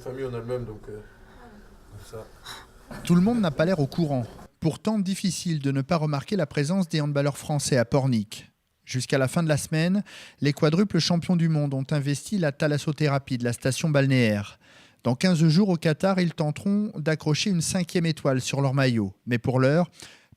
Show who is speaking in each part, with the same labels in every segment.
Speaker 1: famille on a le même, donc ça.
Speaker 2: Tout le monde n'a pas l'air au courant. Pourtant, difficile de ne pas remarquer la présence des handballeurs français à Pornic. Jusqu'à la fin de la semaine, les quadruples champions du monde ont investi la thalassothérapie de la station balnéaire. Dans 15 jours au Qatar, ils tenteront d'accrocher une 5e étoile sur leur maillot. Mais pour l'heure,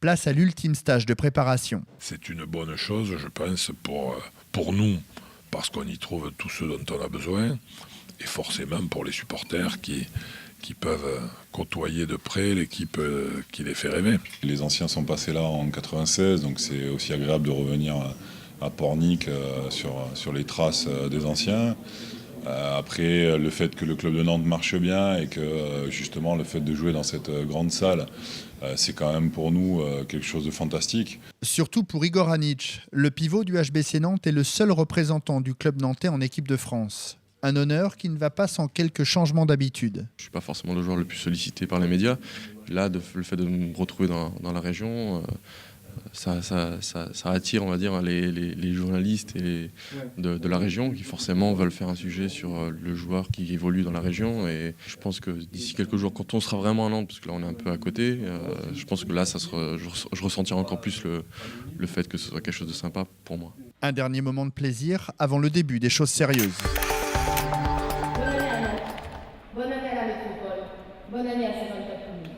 Speaker 2: place à l'ultime stage de préparation.
Speaker 3: C'est une bonne chose, je pense, pour nous, parce qu'on y trouve tout ce dont on a besoin, et forcément pour les supporters qui peuvent côtoyer de près l'équipe qui les fait rêver.
Speaker 4: Les anciens sont passés là en 96, donc c'est aussi agréable de revenir à Pornic sur les traces des anciens. Après, le fait que le club de Nantes marche bien et que justement le fait de jouer dans cette grande salle, c'est quand même pour nous quelque chose de fantastique.
Speaker 2: Surtout pour Igor Anic, le pivot du HBC Nantes est le seul représentant du club nantais en équipe de France. Un honneur qui ne va pas sans quelques changements d'habitude.
Speaker 5: Je ne suis pas forcément le joueur le plus sollicité par les médias. Là, le fait de me retrouver dans la région, ça attire, on va dire, les journalistes de la région qui forcément veulent faire un sujet sur le joueur qui évolue dans la région. Et je pense que d'ici quelques jours, quand on sera vraiment à Nantes, parce que là on est un peu à côté, je pense que là je ressentirai encore plus le fait que ce soit quelque chose de sympa pour moi.
Speaker 2: Un dernier moment de plaisir avant le début des choses sérieuses.
Speaker 6: Bonne année à la métropole, bonne année à ces 24 communes.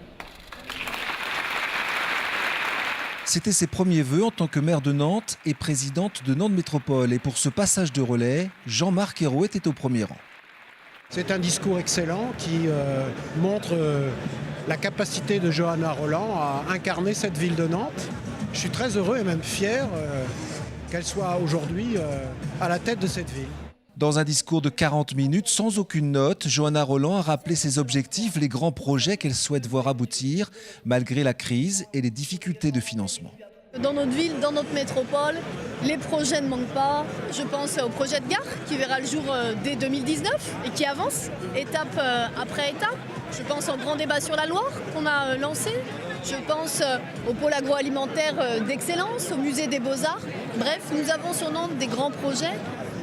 Speaker 7: C'était ses premiers vœux en tant que maire de Nantes et présidente de Nantes Métropole. Et pour ce passage de relais, Jean-Marc Ayrault était au premier rang.
Speaker 8: C'est un discours excellent qui montre la capacité de Johanna Roland à incarner cette ville de Nantes. Je suis très heureux et même fier qu'elle soit aujourd'hui à la tête de cette ville.
Speaker 7: Dans un discours de 40 minutes, sans aucune note, Johanna Roland a rappelé ses objectifs, les grands projets qu'elle souhaite voir aboutir, malgré la crise et les difficultés de financement.
Speaker 9: Dans notre ville, dans notre métropole, les projets ne manquent pas. Je pense au projet de gare qui verra le jour dès 2019 et qui avance, étape après étape. Je pense au grand débat sur la Loire qu'on a lancé. Je pense au pôle agroalimentaire d'excellence, au musée des Beaux-Arts. Bref, nous avons sur Nantes des grands projets.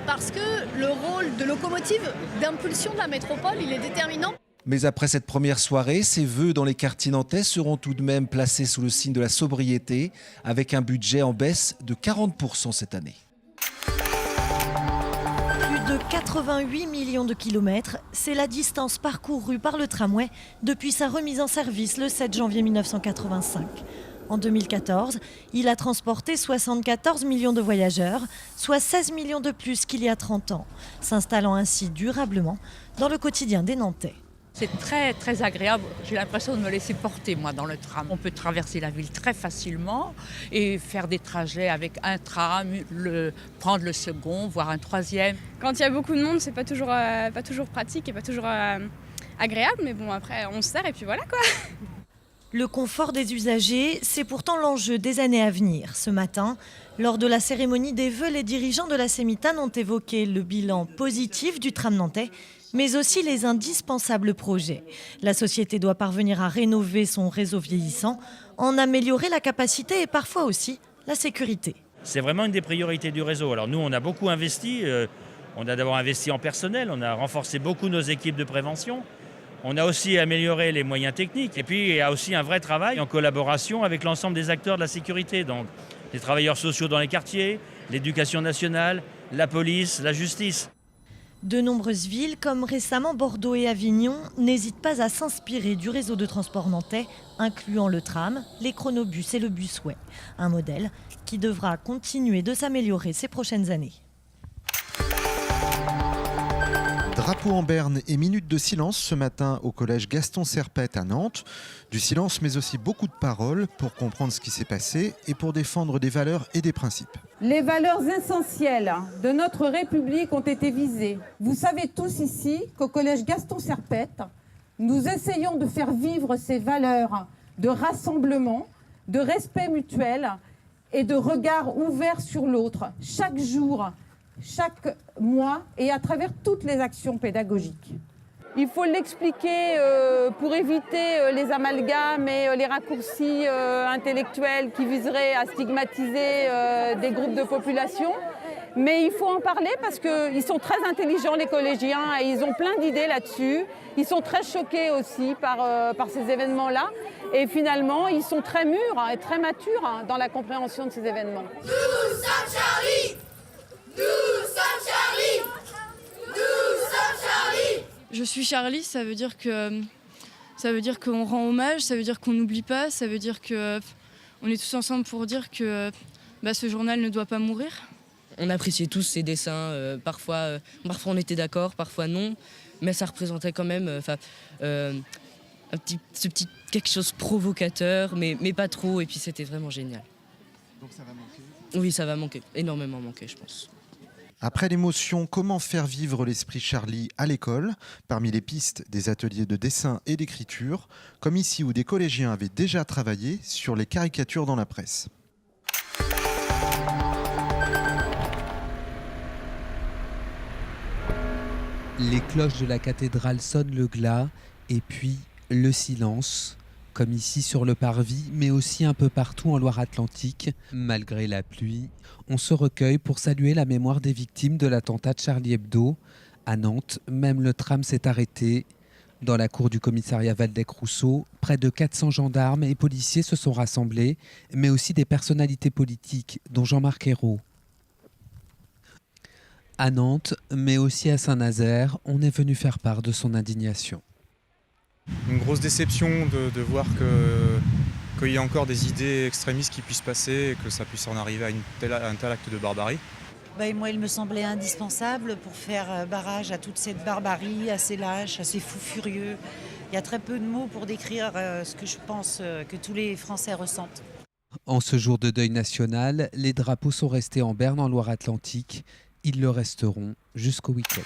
Speaker 9: Parce que le rôle de locomotive d'impulsion de la métropole, il est déterminant.
Speaker 7: Mais après cette première soirée, ses vœux dans les quartiers nantais seront tout de même placés sous le signe de la sobriété, avec un budget en baisse de 40% cette année.
Speaker 10: Plus de 88 millions de kilomètres, c'est la distance parcourue par le tramway depuis sa remise en service le 7 janvier 1985. En 2014, il a transporté 74 millions de voyageurs, soit 16 millions de plus qu'il y a 30 ans, s'installant ainsi durablement dans le quotidien des Nantais.
Speaker 11: C'est très très agréable, j'ai l'impression de me laisser porter moi dans le tram. On peut traverser la ville très facilement et faire des trajets avec un tram, prendre le second, voire un troisième.
Speaker 12: Quand il y a beaucoup de monde, c'est pas toujours pratique et pas toujours agréable, mais bon après on se sert et puis voilà quoi.
Speaker 10: Le confort des usagers, c'est pourtant l'enjeu des années à venir. Ce matin, lors de la cérémonie des vœux, les dirigeants de la Sémitane ont évoqué le bilan positif du tram nantais, mais aussi les indispensables projets. La société doit parvenir à rénover son réseau vieillissant, en améliorer la capacité et parfois aussi la sécurité.
Speaker 13: C'est vraiment une des priorités du réseau. Alors nous, on a beaucoup investi. On a d'abord investi en personnel, on a renforcé beaucoup nos équipes de prévention. On a aussi amélioré les moyens techniques et puis il y a aussi un vrai travail en collaboration avec l'ensemble des acteurs de la sécurité. Donc les travailleurs sociaux dans les quartiers, l'éducation nationale, la police, la justice.
Speaker 10: De nombreuses villes, comme récemment Bordeaux et Avignon, n'hésitent pas à s'inspirer du réseau de transport nantais, incluant le tram, les chronobus et le busway. Un modèle qui devra continuer de s'améliorer ces prochaines années.
Speaker 14: Drapeau en berne et minute de silence ce matin au collège Gaston Serpette à Nantes. Du silence mais aussi beaucoup de paroles pour comprendre ce qui s'est passé et pour défendre des valeurs et des principes.
Speaker 15: Les valeurs essentielles de notre République ont été visées. Vous savez tous ici qu'au collège Gaston Serpette, nous essayons de faire vivre ces valeurs de rassemblement, de respect mutuel et de regard ouvert sur l'autre chaque jour, chaque mois et à travers toutes les actions pédagogiques. Il faut l'expliquer pour éviter les amalgames et les raccourcis intellectuels qui viseraient à stigmatiser des groupes de population. Mais il faut en parler parce qu'ils sont très intelligents, les collégiens, et ils ont plein d'idées là-dessus. Ils sont très choqués aussi par ces événements-là. Et finalement, ils sont très mûrs et très matures dans la compréhension de ces événements.
Speaker 16: Nous sommes Charlie! Nous sommes Charlie! Nous sommes Charlie!
Speaker 12: Je suis Charlie, ça veut dire qu'on rend hommage, ça veut dire qu'on n'oublie pas, ça veut dire qu'on est tous ensemble pour dire que ce journal ne doit pas mourir.
Speaker 17: On appréciait tous ces dessins, parfois on était d'accord, parfois non, mais ça représentait quand même ce petit quelque chose provocateur, mais pas trop, et puis c'était vraiment génial.
Speaker 14: Donc ça va manquer ?
Speaker 17: Oui, ça va manquer, énormément manquer, je pense.
Speaker 14: Après l'émotion, comment faire vivre l'esprit Charlie à l'école ? Parmi les pistes, des ateliers de dessin et d'écriture, comme ici où des collégiens avaient déjà travaillé sur les caricatures dans la presse.
Speaker 18: Les cloches de la cathédrale sonnent le glas et puis le silence, comme ici sur le parvis, mais aussi un peu partout en Loire-Atlantique. Malgré la pluie, on se recueille pour saluer la mémoire des victimes de l'attentat de Charlie Hebdo. À Nantes, même le tram s'est arrêté. Dans la cour du commissariat Waldeck-Rousseau, près de 400 gendarmes et policiers se sont rassemblés, mais aussi des personnalités politiques, dont Jean-Marc Ayrault. À Nantes, mais aussi à Saint-Nazaire, on est venu faire part de son indignation.
Speaker 19: Une grosse déception de voir qu'il y a encore des idées extrémistes qui puissent passer et que ça puisse en arriver à un tel acte de barbarie.
Speaker 20: Moi, il me semblait indispensable pour faire barrage à toute cette barbarie, à ces lâches, à ces fous furieux. Il y a très peu de mots pour décrire ce que je pense que tous les Français ressentent.
Speaker 18: En ce jour de deuil national, les drapeaux sont restés en berne en Loire-Atlantique. Ils le resteront jusqu'au week-end.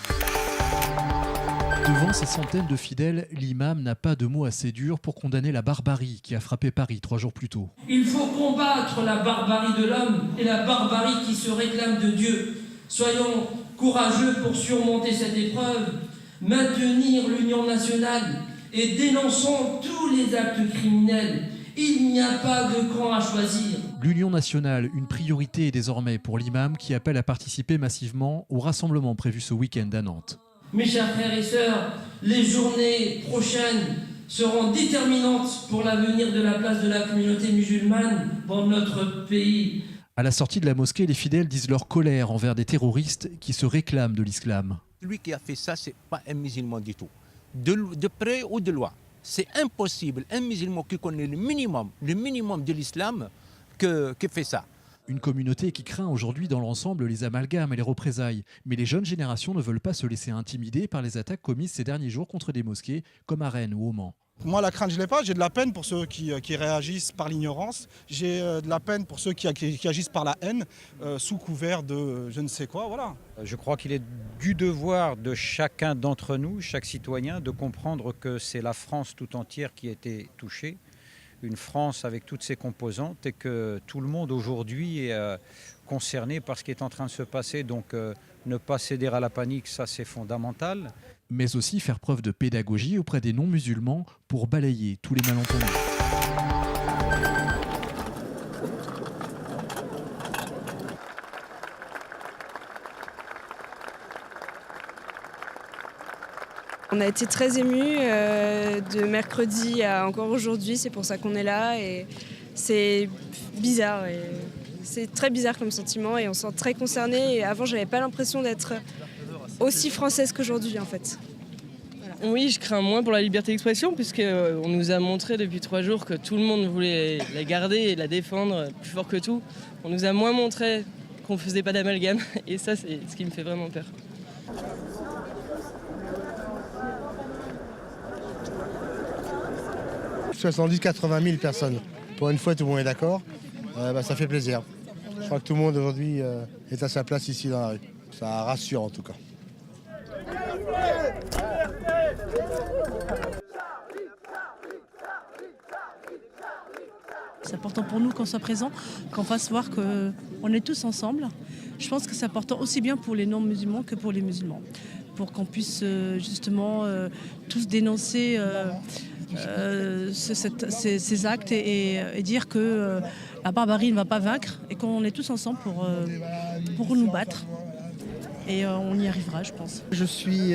Speaker 21: Devant ces centaines de fidèles, l'imam n'a pas de mots assez durs pour condamner la barbarie qui a frappé Paris 3 jours plus tôt.
Speaker 22: Il faut combattre la barbarie de l'homme et la barbarie qui se réclame de Dieu. Soyons courageux pour surmonter cette épreuve, maintenir l'union nationale et dénonçons tous les actes criminels. Il n'y a pas de camp à choisir.
Speaker 21: L'union nationale, une priorité désormais pour l'imam qui appelle à participer massivement au rassemblement prévu ce week-end à Nantes.
Speaker 22: Mes chers frères et sœurs, les journées prochaines seront déterminantes pour l'avenir de la place de la communauté musulmane dans notre pays.
Speaker 21: À la sortie de la mosquée, les fidèles disent leur colère envers des terroristes qui se réclament de l'islam.
Speaker 23: Celui qui a fait ça, ce n'est pas un musulman du tout, de près ou de loin. C'est impossible, un musulman qui connaît le minimum de l'islam, que fait ça.
Speaker 21: Une communauté qui craint aujourd'hui dans l'ensemble les amalgames et les représailles. Mais les jeunes générations ne veulent pas se laisser intimider par les attaques commises ces derniers jours contre des mosquées comme à Rennes ou au Mans.
Speaker 24: Moi, la crainte, je ne l'ai pas. J'ai de la peine pour ceux qui réagissent par l'ignorance. J'ai de la peine pour ceux qui agissent par la haine, sous couvert de je ne sais quoi. Voilà.
Speaker 25: Je crois qu'il est du devoir de chacun d'entre nous, chaque citoyen, de comprendre que c'est la France tout entière qui a été touchée. Une France avec toutes ses composantes et que tout le monde aujourd'hui est concerné par ce qui est en train de se passer. Donc ne pas céder à la panique, ça c'est fondamental.
Speaker 21: Mais aussi faire preuve de pédagogie auprès des non-musulmans pour balayer tous les malentendus.
Speaker 12: On a été très émus de mercredi à encore aujourd'hui, c'est pour ça qu'on est là et c'est bizarre. C'est très bizarre comme sentiment et on se sent très concerné. Et avant, j'avais pas l'impression d'être aussi française qu'aujourd'hui en fait. Voilà.
Speaker 17: Oui, je crains moins pour la liberté d'expression puisqu'on nous a montré depuis 3 jours que tout le monde voulait la garder et la défendre plus fort que tout. On nous a moins montré qu'on faisait pas d'amalgame et ça, c'est ce qui me fait vraiment peur. «
Speaker 26: 70-80 000 personnes. Pour une fois, tout le monde est d'accord. Ça fait plaisir. Je crois que tout le monde aujourd'hui est à sa place ici dans la rue. Ça rassure en tout cas.
Speaker 27: C'est important pour nous qu'on soit présents, qu'on fasse voir qu'on est tous ensemble. Je pense que c'est important aussi bien pour les non-musulmans que pour les musulmans. Pour qu'on puisse justement tous dénoncer ces actes et dire que la barbarie ne va pas vaincre et qu'on est tous ensemble pour nous battre. Et on y arrivera, je pense.
Speaker 1: Je suis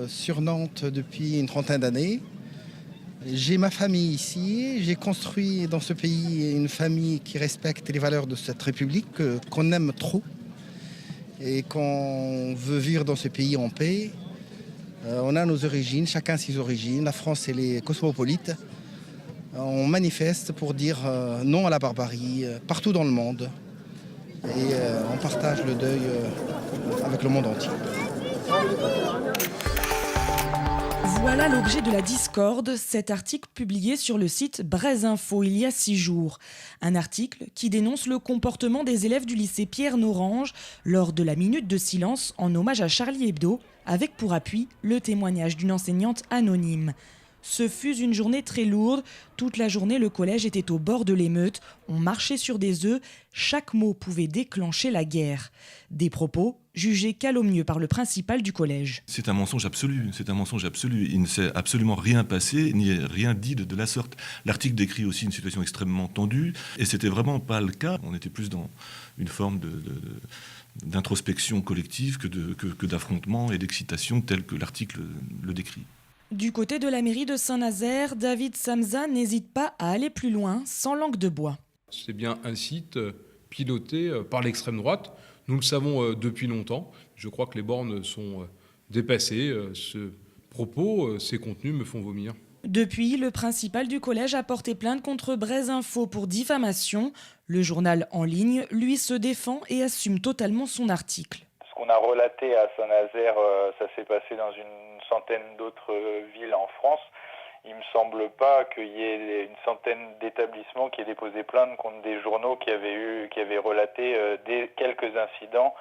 Speaker 1: sur Nantes depuis une trentaine d'années. J'ai ma famille ici. J'ai construit dans ce pays une famille qui respecte les valeurs de cette République qu'on aime trop et qu'on veut vivre dans ce pays en paix. On a nos origines, chacun ses origines. La France, elle est cosmopolite. On manifeste pour dire non à la barbarie partout dans le monde. Et on partage le deuil avec le monde entier.
Speaker 2: Voilà l'objet de la discorde, cet article publié sur le site Breizinfo il y a 6 jours. Un article qui dénonce le comportement des élèves du lycée Pierre-Norange lors de la minute de silence en hommage à Charlie Hebdo, avec pour appui le témoignage d'une enseignante anonyme. Ce fut une journée très lourde. Toute la journée, le collège était au bord de l'émeute. On marchait sur des œufs. Chaque mot pouvait déclencher la guerre. Des propos jugés calomnieux par le principal du collège.
Speaker 3: C'est un mensonge absolu. Il ne s'est absolument rien passé, ni rien dit de la sorte. L'article décrit aussi une situation extrêmement tendue, et c'était vraiment pas le cas. On était plus dans une forme d'introspection collective que d'affrontement et d'excitation tel que l'article le décrit.
Speaker 2: Du côté de la mairie de Saint-Nazaire, David Samza n'hésite pas à aller plus loin, sans langue de bois.
Speaker 4: C'est bien un site piloté par l'extrême droite. Nous le savons depuis longtemps. Je crois que les bornes sont dépassées. Ce propos, ces contenus me font vomir.
Speaker 2: Depuis, le principal du collège a porté plainte contre Breizinfo pour diffamation. Le journal en ligne, lui, se défend et assume totalement son article.
Speaker 5: Ce qu'on a relaté à Saint-Nazaire, ça s'est passé dans une centaine d'autres villes en France. Il ne me semble pas qu'il y ait une centaine d'établissements qui aient déposé plainte contre des journaux qui avaient relaté quelques incidents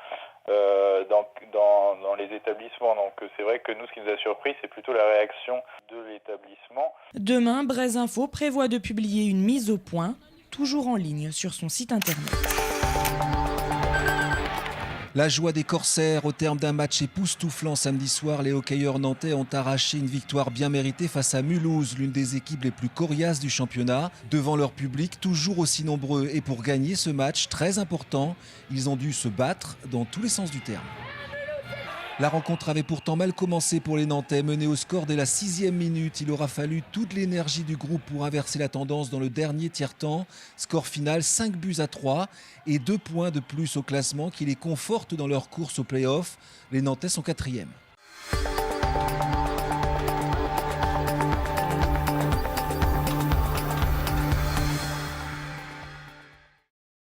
Speaker 5: dans les établissements. Donc c'est vrai que nous, ce qui nous a surpris, c'est plutôt la réaction de l'établissement.
Speaker 2: Demain, Breizinfo prévoit de publier une mise au point, toujours en ligne sur son site internet.
Speaker 7: La joie des Corsaires au terme d'un match époustouflant samedi soir. Les hockeyeurs nantais ont arraché une victoire bien méritée face à Mulhouse, l'une des équipes les plus coriaces du championnat. Devant leur public, toujours aussi nombreux. Et pour gagner ce match très important, ils ont dû se battre dans tous les sens du terme. La rencontre avait pourtant mal commencé pour les Nantais. Menés au score dès la 6e minute, il aura fallu toute l'énergie du groupe pour inverser la tendance dans le dernier tiers-temps. Score final 5-3 et 2 points de plus au classement qui les conforte dans leur course au play-off. Les Nantais sont 4e.